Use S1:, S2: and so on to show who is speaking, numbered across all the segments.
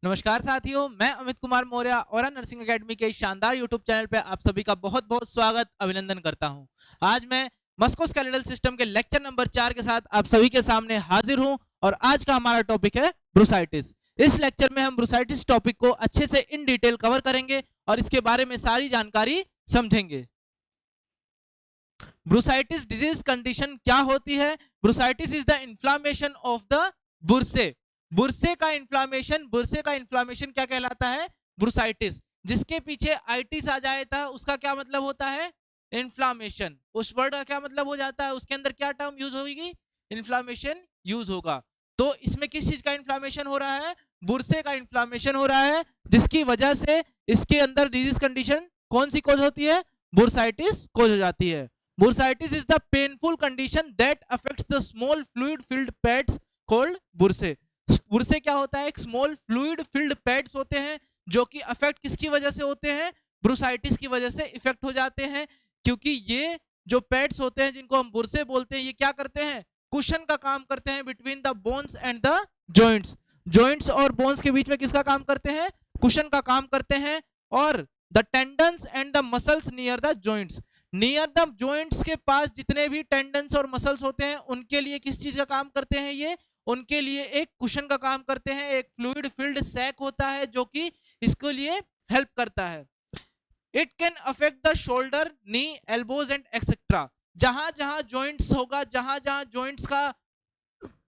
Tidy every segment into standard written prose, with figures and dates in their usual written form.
S1: नमस्कार साथियों, मैं अमित कुमार मौर्य और नर्सिंग एकेडमी के शानदार यूट्यूब चैनल पे आप सभी का बहुत बहुत स्वागत अभिनंदन करता हूं। आज मैं मस्कुलोस्केलेटल सिस्टम के लेक्चर नंबर 4 के साथ आप सभी के सामने हाजिर हूं और आज का हमारा टॉपिक है ब्रूसाइटिस। इस लेक्चर में हम ब्रूसाइटिस टॉपिक को अच्छे से इन डिटेल कवर करेंगे और इसके बारे में सारी जानकारी समझेंगे। ब्रूसाइटिस डिजीज कंडीशन क्या होती है? Bursitis is the inflammation of the bursae. Bursae का इन्फ्लामेशन क्या कहलाता है? ब्रूसाइटिस। जिसके पीछे आइटिस आ जाता है उसका क्या मतलब होता है? इन्फ्लामेशन। उस वर्ड का क्या मतलब हो जाता है? उसके अंदर क्या टर्म यूज होगी? इन्फ्लामेशन यूज होगा। तो इसमें किस चीज का इन्फ्लामेशन हो रहा है? बुरसे का इन्फ्लामेशन हो रहा है, जिसकी वजह से इसके अंदर डिजीज कंडीशन कौन सी कोज होती है? बुरसाइटिस कोज हो जाती है। Bursitis is the painful condition that affects the small fluid filled pads called बुरसे। बुरसे क्या होता है? एक स्मॉल फ्लूइड फिल्ड पैड्स होते हैं जो कि अफेक्ट किसकी वजह से होते हैं? ब्रूसाइटिस की वजह से इफेक्ट हो जाते हैं, क्योंकि ये जो पैड्स होते हैं जिनको हम बुरसे बोलते हैं, ये क्या करते हैं? कुशन का काम करते हैं between the bones and the joints. Joints और बोन्स के बीच में किसका काम करते हैं? कुशन का काम करते हैं। और the tendons and the muscles near the joints. Near the joints के पास जितने भी टेंडन्स और मसल्स होते हैं उनके लिए किस चीज का काम करते हैं? ये उनके लिए एक कुशन का काम करते हैं। एक फ्लूइड फिल्ड सैक होता है जो कि इसके लिए हेल्प करता है। It can affect the shoulder, knee, elbows and etcetera. जहां जहां जॉइंट्स होगा, जहां जहां जॉइंट्स का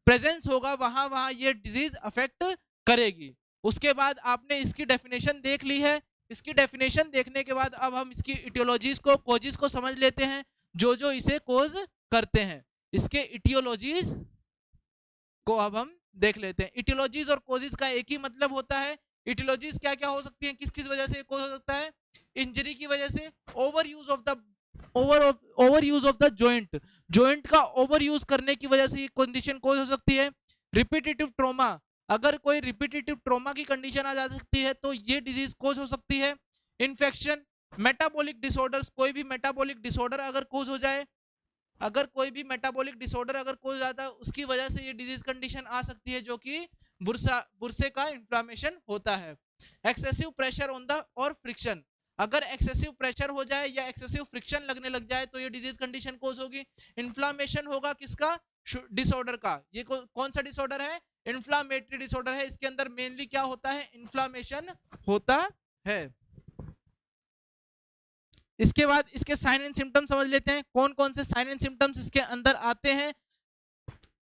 S1: प्रेजेंस होगा, वहां वहां ये डिजीज अफेक्ट करेगी। उसके बाद आपने इसकी डेफिनेशन देख ली है। इसकी डेफिनेशन देखने के बाद अब हम इसकी इटियोलॉजीज को, कोजिस को समझ लेते हैं, जो जो इसे कोज करते हैं। इसके इटियोलॉजीज को अब हम देख लेते हैं। इटियोलॉजीज और कोजिस का एक ही मतलब होता है। इटियोलॉजीज क्या क्या हो सकती हैं, किस किस वजह से कोज हो सकता है? इंजरी की वजह से, over use of the joint, joint का ओवर यूज करने की वजह से ये कंडीशन कोज हो सकती है। रिपीटेटिव ट्रॉमा, अगर कोई रिपीटेटिव ट्रॉमा की कंडीशन आ जा सकती है तो ये डिजीज कोज हो सकती है। इन्फेक्शन, मेटाबॉलिक डिसऑर्डर्स, कोई भी मेटाबॉलिक डिसऑर्डर अगर कोज हो जाए, अगर कोई भी मेटाबॉलिक डिसऑर्डर अगर कोज जाता है, उसकी वजह से ये डिजीज कंडीशन आ सकती है, जो कि बुरसे का इन्फ्लामेशन होता है। एक्सेसिव प्रेशर ऑन द और फ्रिक्शन, अगर एक्सेसिव प्रेशर हो जाए या एक्सेसिव फ्रिक्शन लगने लग जाए तो ये डिजीज कंडीशन कोज होगी। इन्फ्लामेशन होगा किसका? डिसऑर्डर का। ये कौन सा डिसऑर्डर है? इन्फ्लामेटरी डिसऑर्डर है। इसके अंदर मेनली क्या होता है? इन्फ्लामेशन होता है। इसके बाद इसके साइन एंड सिम्टम्स समझ लेते हैं। कौन कौन से साइन एंड सिम्टम्स इसके अंदर आते हैं?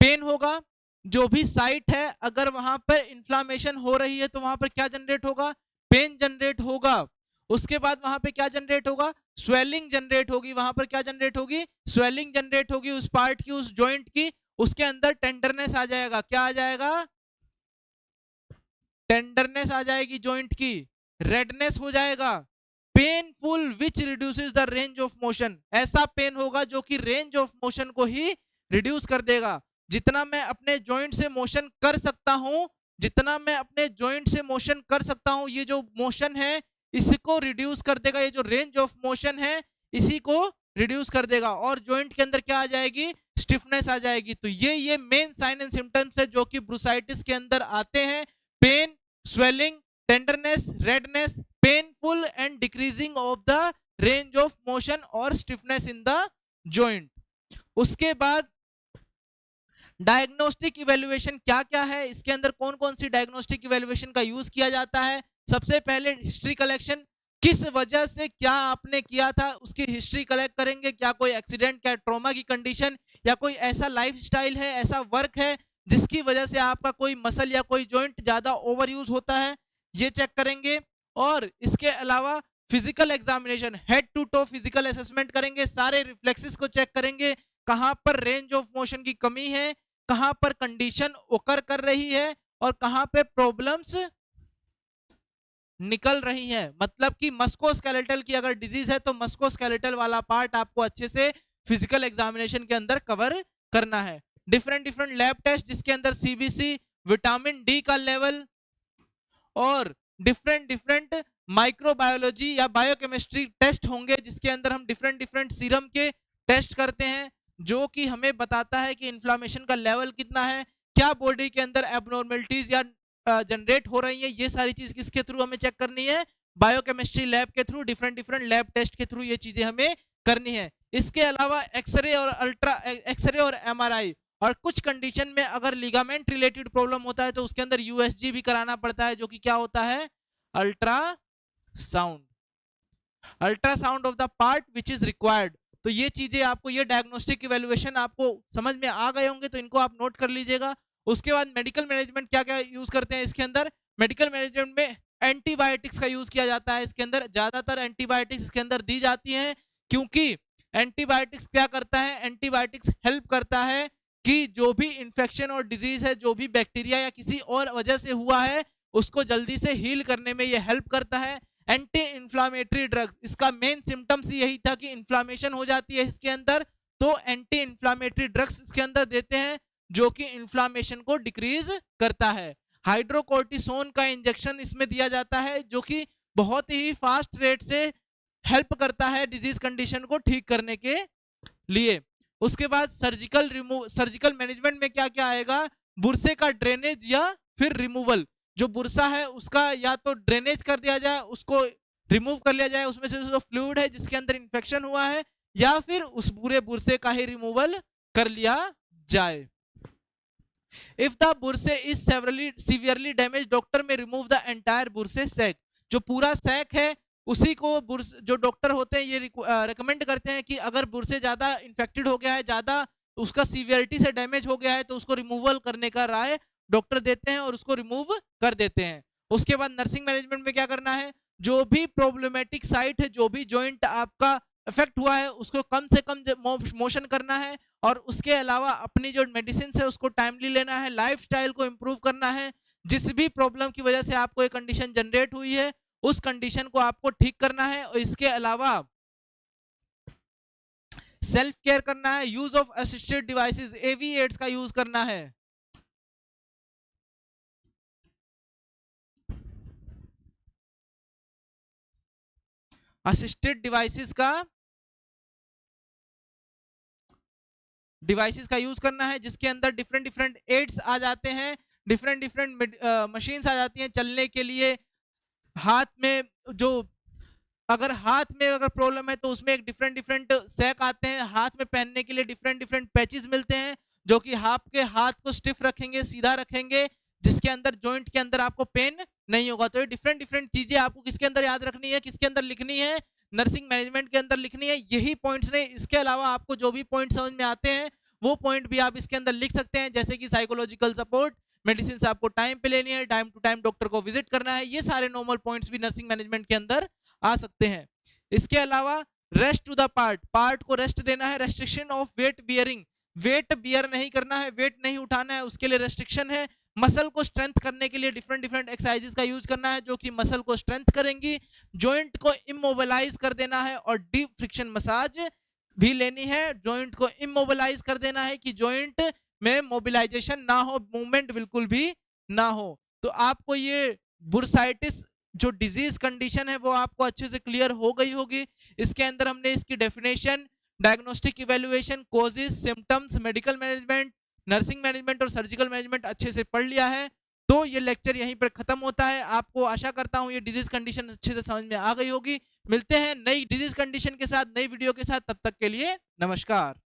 S1: पेन होगा, जो भी साइट है अगर वहां पर इन्फ्लामेशन हो रही है तो वहां पर क्या जनरेट होगा? पेन जनरेट होगा। उसके बाद वहां पे क्या जनरेट होगा? स्वेलिंग जनरेट होगी। वहां पर क्या जनरेट होगी? स्वेलिंग जनरेट होगी उस पार्ट की, उस जॉइंट की। उसके अंदर टेंडरनेस आ जाएगा। क्या आ जाएगा? टेंडरनेस आ जाएगी जॉइंट की। रेडनेस हो जाएगा। Painful which reduces the range of motion, ऐसा पेन होगा जो कि रेंज ऑफ मोशन को ही रिड्यूस कर देगा। जितना मैं अपने जॉइंट से मोशन कर सकता हूं, जितना मैं अपने जॉइंट से मोशन कर सकता हूं, ये जो मोशन है इसको रिड्यूस कर देगा। ये जो रेंज ऑफ मोशन है इसी को रिड्यूस कर देगा। और जॉइंट के अंदर क्या आ जाएगी? स्टिफनेस आ जाएगी। तो ये मेन साइन एंड सिम्टम्स है जो कि ब्रूसाइटिस के अंदर आते हैं। Pain, swelling, tenderness, redness, painful and decreasing of the range of motion और स्टिफनेस इन द जॉइंट। उसके बाद डायग्नोस्टिक इवैल्यूएशन क्या क्या है, इसके अंदर कौन कौन सी डायग्नोस्टिक इवैल्यूएशन का यूज किया जाता है? सबसे पहले हिस्ट्री कलेक्शन, किस वजह से क्या आपने किया था उसकी हिस्ट्री कलेक्ट करेंगे। क्या कोई एक्सीडेंट, क्या ट्रॉमा की कंडीशन, या कोई ऐसा लाइफस्टाइल है, ऐसा वर्क है जिसकी वजह से आपका कोई मसल या कोई जॉइंट ज्यादा ओवर यूज होता है, ये चेक करेंगे। और इसके अलावा physical examination, head to toe physical assessment करेंगे। सारे रिफ्लेक्सेस को चेक करेंगे, कहां पर रेंज ऑफ मोशन की कमी है, कहां पर कंडीशन ओकर कर रही है और कहां पे प्रॉब्लम्स निकल रही है। मतलब कि मस्कुलोस्केलेटल की अगर डिजीज है तो मस्कुलोस्केलेटल वाला पार्ट आपको अच्छे से फिजिकल एग्जामिनेशन के अंदर कवर करना है। डिफरेंट डिफरेंट लैब टेस्ट जिसके अंदर सीबीसी, विटामिन डी का लेवल और डिफरेंट डिफरेंट माइक्रोबायोलॉजी या बायोकेमिस्ट्री टेस्ट होंगे, जिसके अंदर हम डिफरेंट डिफरेंट सीरम के टेस्ट करते हैं जो कि हमें बताता है कि इन्फ्लामेशन का लेवल कितना है, क्या बॉडी के अंदर एबनॉर्मलिटीज या जनरेट हो रही है, ये सारी चीज किसके थ्रू हमें चेक करनी है? बायोकेमिस्ट्री लैब के through, different different lab test के थ्रू ये चीजें हमें करनी है। इसके अलावा एक्सरे और एमआरआई, और कुछ कंडीशन में अगर लिगामेंट रिलेटेड प्रॉब्लम होता है तो उसके अंदर यूएसजी भी कराना पड़ता है, जो कि क्या होता है? Ultrasound, ultrasound of the part which is required. तो ये चीजें आपको, ये डायग्नोस्टिक इवैल्यूएशन आपको समझ में आ गए होंगे, तो इनको आप नोट कर लीजिएगा। उसके बाद मेडिकल मैनेजमेंट क्या क्या यूज करते हैं इसके अंदर? मेडिकल मैनेजमेंट में एंटीबायोटिक्स का यूज किया जाता है। इसके अंदर ज्यादातर एंटीबायोटिक्स इसके अंदर दी जाती हैं, क्योंकि एंटीबायोटिक्स क्या करता है? एंटीबायोटिक्स हेल्प करता है कि जो भी इंफेक्शन और डिजीज है, जो भी बैक्टीरिया या किसी और वजह से हुआ है, उसको जल्दी से हील करने में ये हेल्प करता है। एंटी इंफ्लामेटरी ड्रग्स, इसका मेन सिम्टम्स यही था कि इंफ्लामेशन हो जाती है इसके अंदर, तो एंटी इंफ्लामेटरी ड्रग्स इसके अंदर देते हैं जो कि इंफ्लामेशन को डिक्रीज करता है। हाइड्रोकोर्टिसोन का इंजेक्शन इसमें दिया जाता है, जो कि बहुत ही फास्ट रेट से हेल्प करता है डिजीज कंडीशन को ठीक करने के लिए। उसके बाद सर्जिकल मैनेजमेंट में क्या क्या आएगा? बुरसे का ड्रेनेज या फिर रिमूवल। जो बुरसा है उसका या तो ड्रेनेज कर दिया जाए, उसको रिमूव कर लिया जाए, उसमें से जो फ्लूइड है जिसके अंदर इंफेक्शन हुआ है, या फिर उस पूरे बुरसे का ही रिमूवल कर लिया जाए। If the bursae is severely damage, doctor may remove the entire bursae sac. जो पूरा सैक है उसी को जो डॉक्टर होते हैं ये रिकमेंड करते हैं कि अगर बुरसे ज्यादा इन्फेक्टेड हो गया है, ज्यादा उसका सीवियरिटी से डैमेज हो गया है, तो उसको रिमूवल करने का राय डॉक्टर देते हैं और उसको रिमूव कर देते हैं। उसके बाद नर्सिंग मैनेजमेंट में क्या करना है? जो भी प्रॉब्लमेटिक साइट है, जो भी जॉइंट आपका इफेक्ट हुआ है, उसको कम से कम मोशन करना है, और उसके अलावा अपनी जो मेडिसिन है उसको टाइमली लेना है, लाइफस्टाइल को इंप्रूव करना है। जिस भी प्रॉब्लम की वजह से आपको एक कंडीशन जनरेट हुई है, उस कंडीशन को आपको ठीक करना है। और इसके अलावा सेल्फ केयर करना है, use of assisted devices, AV aids का यूज करना है। असिस्टेड डिवाइसेस का यूज करना है, जिसके अंदर डिफरेंट डिफरेंट एड्स आ जाते हैं, डिफरेंट डिफरेंट मशीन्स आ जाती हैं चलने के लिए। हाथ में जो अगर प्रॉब्लम है तो उसमें एक डिफरेंट डिफरेंट सैक आते हैं, हाथ में पहनने के लिए डिफरेंट डिफरेंट पैचेस मिलते हैं, जो कि आपके हाथ को स्टिफ रखेंगे, सीधा रखेंगे, जिसके अंदर जॉइंट के अंदर आपको पेन नहीं होगा। तो ये डिफरेंट डिफरेंट चीजें आपको किसके अंदर याद रखनी है, किसके अंदर लिखनी है? नर्सिंग मैनेजमेंट के अंदर लिखनी है। यही पॉइंट्स नहीं, इसके अलावा आपको जो भी पॉइंट समझ में आते हैं वो पॉइंट भी आप इसके अंदर लिख सकते हैं, जैसे कि साइकोलॉजिकल सपोर्ट, मेडिसिन से आपको टाइम पे लेनी है, टाइम टू टाइम डॉक्टर को विजिट करना है, ये सारे नॉर्मल पॉइंट्स भी नर्सिंग मैनेजमेंट के अंदर आ सकते हैं। इसके अलावा रेस्ट टू द पार्ट को रेस्ट देना है। Restriction of weight bearing, weight bear नहीं करना है, वेट नहीं उठाना है, उसके लिए रेस्ट्रिक्शन है। मसल को स्ट्रेंथ करने के लिए डिफरेंट डिफरेंट एक्सरसाइजेस का यूज करना है, जो कि मसल को स्ट्रेंथ करेंगी। जॉइंट को इमोबिलाइज कर देना है और डीप फ्रिक्शन मसाज भी लेनी है। जॉइंट को इमोबिलाइज कर देना है कि जॉइंट में मोबिलाइजेशन ना हो, मूवमेंट बिल्कुल भी ना हो। तो आपको ये बुर्साइटिस जो डिजीज कंडीशन है वो आपको अच्छे से क्लियर हो गई होगी। इसके अंदर हमने इसकी definition, diagnostic evaluation, causes, symptoms, medical management, nursing management और सर्जिकल मैनेजमेंट अच्छे से पढ़ लिया है। तो ये लेक्चर यहीं पर खत्म होता है। आपको आशा करता हूं ये डिजीज कंडीशन अच्छे से समझ में आ गई होगी। मिलते हैं नई डिजीज कंडीशन के साथ, नई वीडियो के साथ, तब तक के लिए नमस्कार।